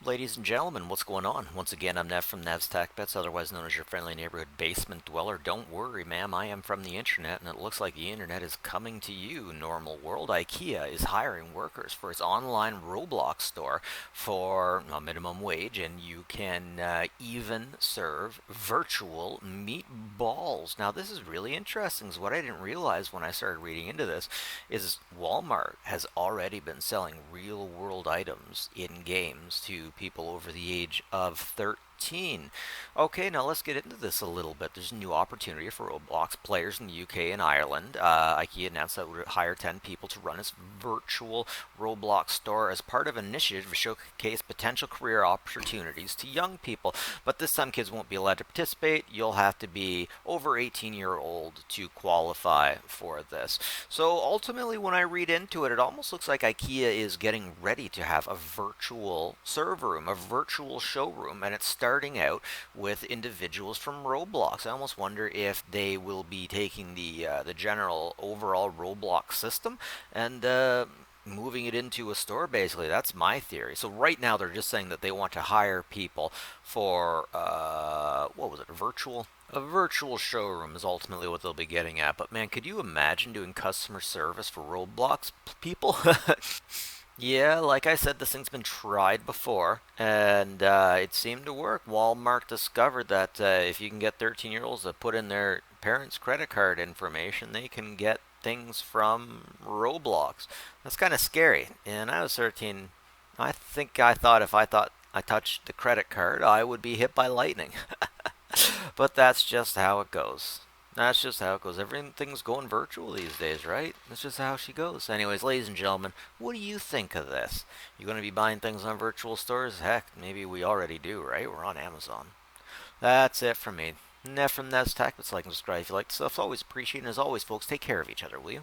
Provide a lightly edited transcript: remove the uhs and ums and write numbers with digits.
ladies and gentlemen, what's going on? Once again, I'm Nev from Nev's Tech Bets, otherwise known as your friendly neighborhood basement dweller. Don't worry, ma'am, I am from the internet, and it looks like the internet is coming to you, normal world. Ikea is hiring workers for its online Roblox store for a minimum wage, and you can even serve virtual meatballs. Now, this is really interesting, because what I didn't realize when I started reading into this is Walmart has already been selling real world items in games to people over the age of 13. Okay, now let's get into this a little bit. There's a new opportunity for Roblox players in the UK and Ireland. IKEA announced that it would hire 10 people to run its virtual Roblox store as part of an initiative to showcase potential career opportunities to young people. But this time, kids won't be allowed to participate. You'll have to be over 18-year-old to qualify for this. So ultimately, when I read into it, it almost looks like IKEA is getting ready to have a virtual server room, a virtual showroom, and it's starting out with individuals from Roblox. I almost wonder if they will be taking the general overall Roblox system and moving it into a store, basically. That's my theory. So right now they're just saying that they want to hire people for what was it, a virtual showroom is ultimately what they'll be getting at. But man, could you imagine doing customer service for Roblox people? Yeah, like I said, this thing's been tried before, and it seemed to work. Walmart discovered that if you can get 13-year-olds to put in their parents' credit card information, they can get things from Roblox. That's kind of scary. And I was 13. I thought if I thought I touched the credit card, I would be hit by lightning. But that's just how it goes. That's just how it goes. Everything's going virtual these days, right? That's just how she goes. Anyways, ladies and gentlemen, what do you think of this? You going to be buying things on virtual stores? Heck, maybe we already do, right? We're on Amazon. That's it from me. Nev from Nev's Tech. Let's like and subscribe if you like the stuff. It's always appreciated. And as always, folks, take care of each other, will you?